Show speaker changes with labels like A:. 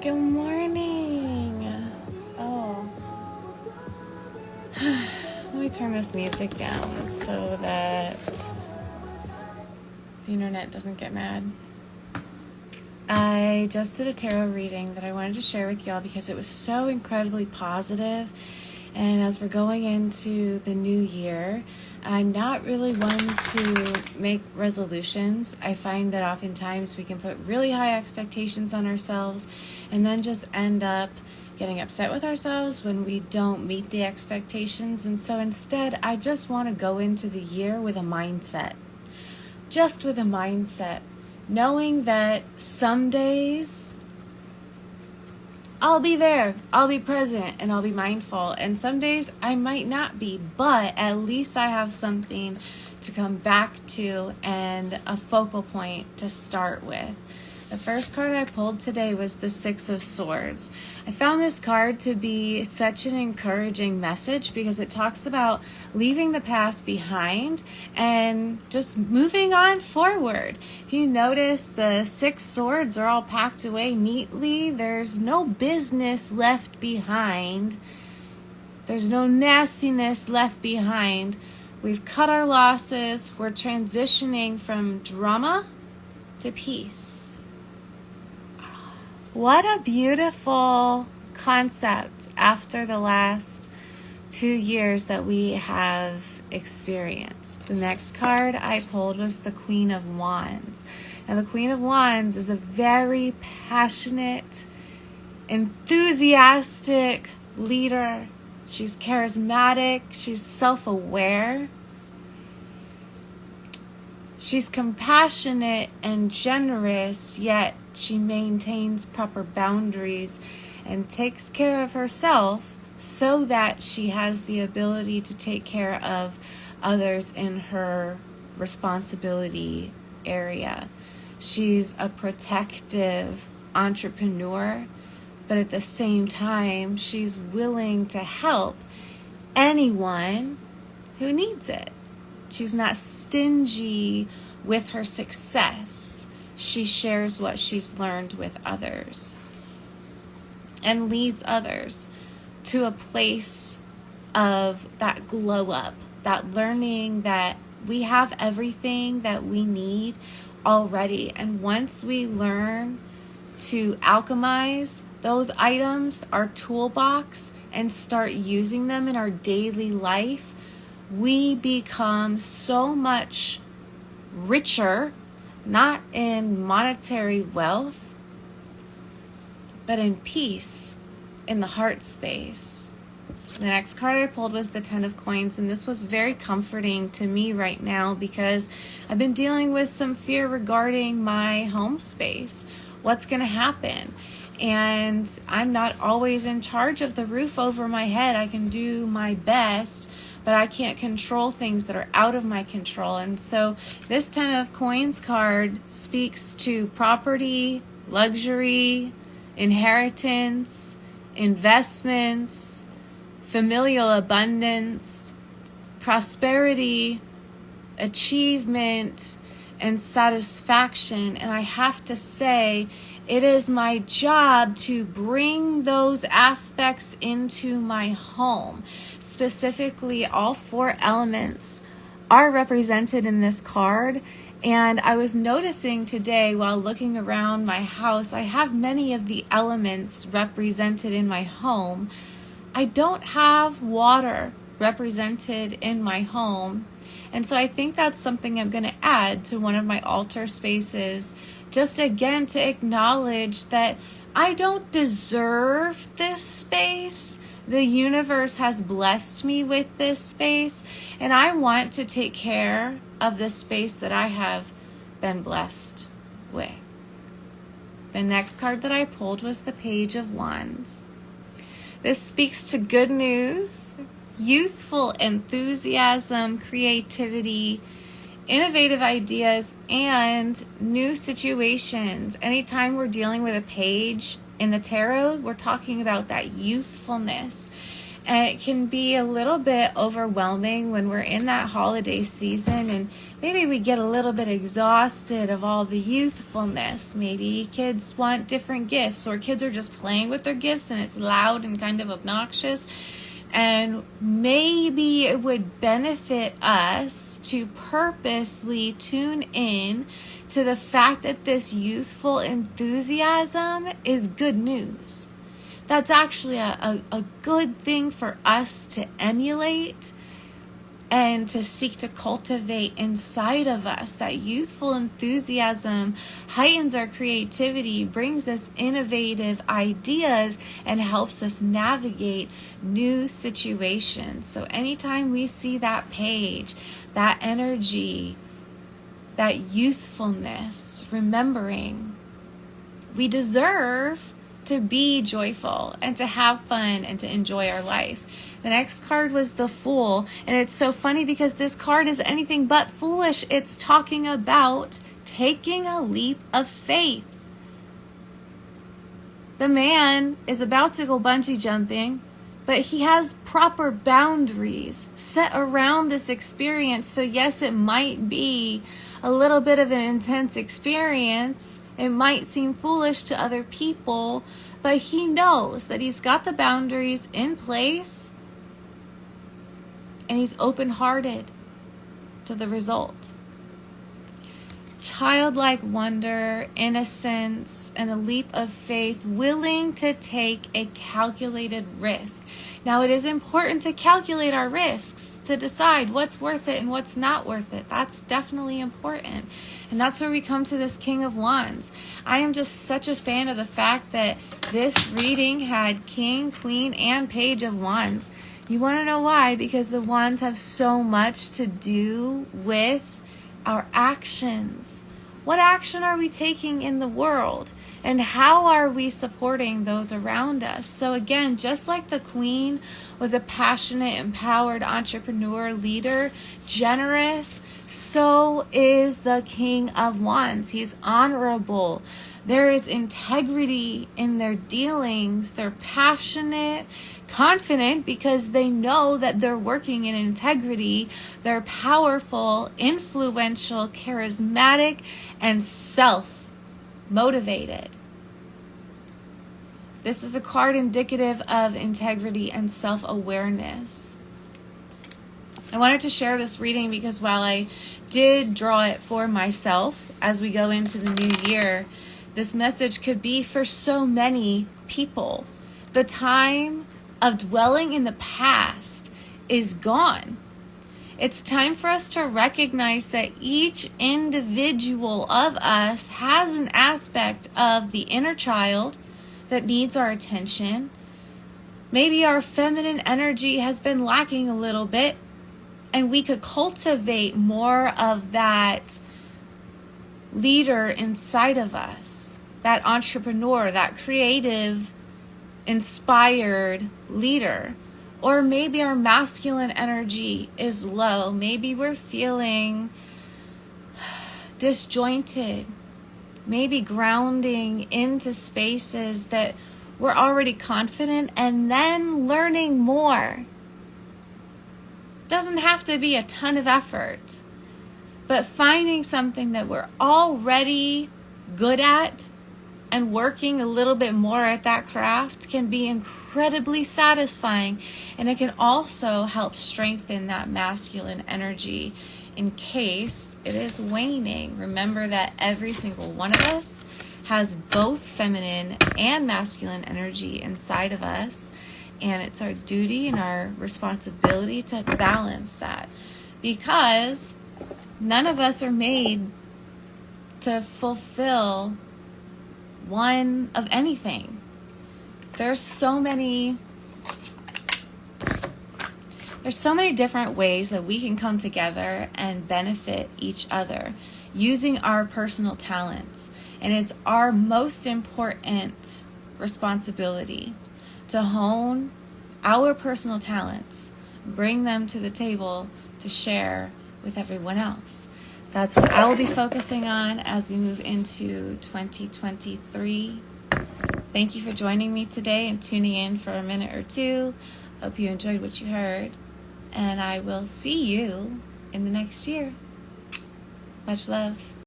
A: Good morning. Oh. Let me turn this music down so that the internet doesn't get mad. I just did a tarot reading that I wanted to share with y'all because it was so incredibly positive. And as we're going into the new year, I'm not really one to make resolutions. I find that oftentimes we can put really high expectations on ourselves and then just end up getting upset with ourselves when we don't meet the expectations. And so instead, I just want to go into the year with a mindset. Just with a mindset. Knowing that some days I'll be there, I'll be present, and I'll be mindful. And some days I might not be, but at least I have something to come back to and a focal point to start with. The first card I pulled today was the Six of Swords. I found this card to be such an encouraging message because it talks about leaving the past behind and just moving on forward. If you notice, the six swords are all packed away neatly. There's no business left behind. There's no nastiness left behind. We've cut our losses. We're transitioning from drama to peace. What a beautiful concept after the last 2 years that we have experienced. The next card I pulled was the Queen of Wands. Now, the Queen of Wands is a very passionate, enthusiastic leader. She's charismatic. She's self-aware. She's compassionate and generous, yet she maintains proper boundaries and takes care of herself so that she has the ability to take care of others in her responsibility area. She's a protective entrepreneur, but at the same time, she's willing to help anyone who needs it. She's not stingy with her success. She shares what she's learned with others and leads others to a place of that glow up, that learning that we have everything that we need already. And once we learn to alchemize those items, our toolbox, and start using them in our daily life, we become so much richer, not in monetary wealth, but in peace, in the heart space. The next card I pulled was the Ten of Coins, and this was very comforting to me right now because I've been dealing with some fear regarding my home space. What's going to happen? And I'm not always in charge of the roof over my head. I can do my best, but I can't control things that are out of my control. And so this Ten of Coins card speaks to property, luxury, inheritance, investments, familial abundance, prosperity, achievement, and satisfaction. And I have to say, it is my job to bring those aspects into my home. Specifically, all four elements are represented in this card. And I was noticing today while looking around my house, I have many of the elements represented in my home. I don't have water represented in my home. And so I think that's something I'm going to add to one of my altar spaces, just again to acknowledge that I don't deserve this space. The universe has blessed me with this space, and I want to take care of the space that I have been blessed with. The next card that I pulled was the Page of Wands. This speaks to good news, youthful enthusiasm, creativity, innovative ideas, and new situations. Anytime we're dealing with a page in the tarot, we're talking about that youthfulness. And it can be a little bit overwhelming when we're in that holiday season and maybe we get a little bit exhausted of all the youthfulness. Maybe kids want different gifts, or kids are just playing with their gifts and it's loud and kind of obnoxious. And maybe it would benefit us to purposely tune in to the fact that this youthful enthusiasm is good news. That's actually a good thing for us to emulate and to seek to cultivate inside of us. That youthful enthusiasm heightens our creativity, brings us innovative ideas, and helps us navigate new situations. So anytime we see that page, that energy, that youthfulness, remembering we deserve to be joyful and to have fun and to enjoy our life. The next card was the Fool, and it's so funny because this card is anything but foolish. It's talking about taking a leap of faith. The man is about to go bungee jumping, but he has proper boundaries set around this experience. So yes, it might be a little bit of an intense experience. It might seem foolish to other people, but he knows that he's got the boundaries in place and he's open-hearted to the result. Childlike wonder, innocence, and a leap of faith, willing to take a calculated risk. Now, it is important to calculate our risks, to decide what's worth it and what's not worth it. That's definitely important. And that's where we come to this King of Wands. I am just such a fan of the fact that this reading had King, Queen, and Page of Wands. You want to know why? Because the wands have so much to do with our actions. What action are we taking in the world? And how are we supporting those around us? So again, just like the Queen was a passionate, empowered entrepreneur, leader, generous, so is the King of Wands. He's honorable. There is integrity in their dealings. They're passionate, confident because they know that they're working in integrity. They're powerful, influential, charismatic, and self-motivated. This is a card indicative of integrity and self-awareness. I wanted to share this reading because while I did draw it for myself as we go into the new year, this message could be for so many people. The time of dwelling in the past is gone. It's time for us to recognize that each individual of us has an aspect of the inner child that needs our attention. Maybe our feminine energy has been lacking a little bit, and we could cultivate more of that leader inside of us, that entrepreneur, that creative, inspired leader. Or maybe our masculine energy is low. Maybe we're feeling disjointed. Maybe grounding into spaces that we're already confident and then learning more. Doesn't have to be a ton of effort, but finding something that we're already good at and working a little bit more at that craft can be incredibly satisfying. And it can also help strengthen that masculine energy in case it is waning. Remember that every single one of us has both feminine and masculine energy inside of us. And it's our duty and our responsibility to balance that, because none of us are made to fulfill one of anything. There's so many different ways that we can come together and benefit each other using our personal talents. And it's our most important responsibility to hone our personal talents, bring them to the table to share with everyone else. So that's what I will be focusing on as we move into 2023. Thank you for joining me today and tuning in for a minute or two. Hope you enjoyed what you heard, and I will see you in the next year. Much love.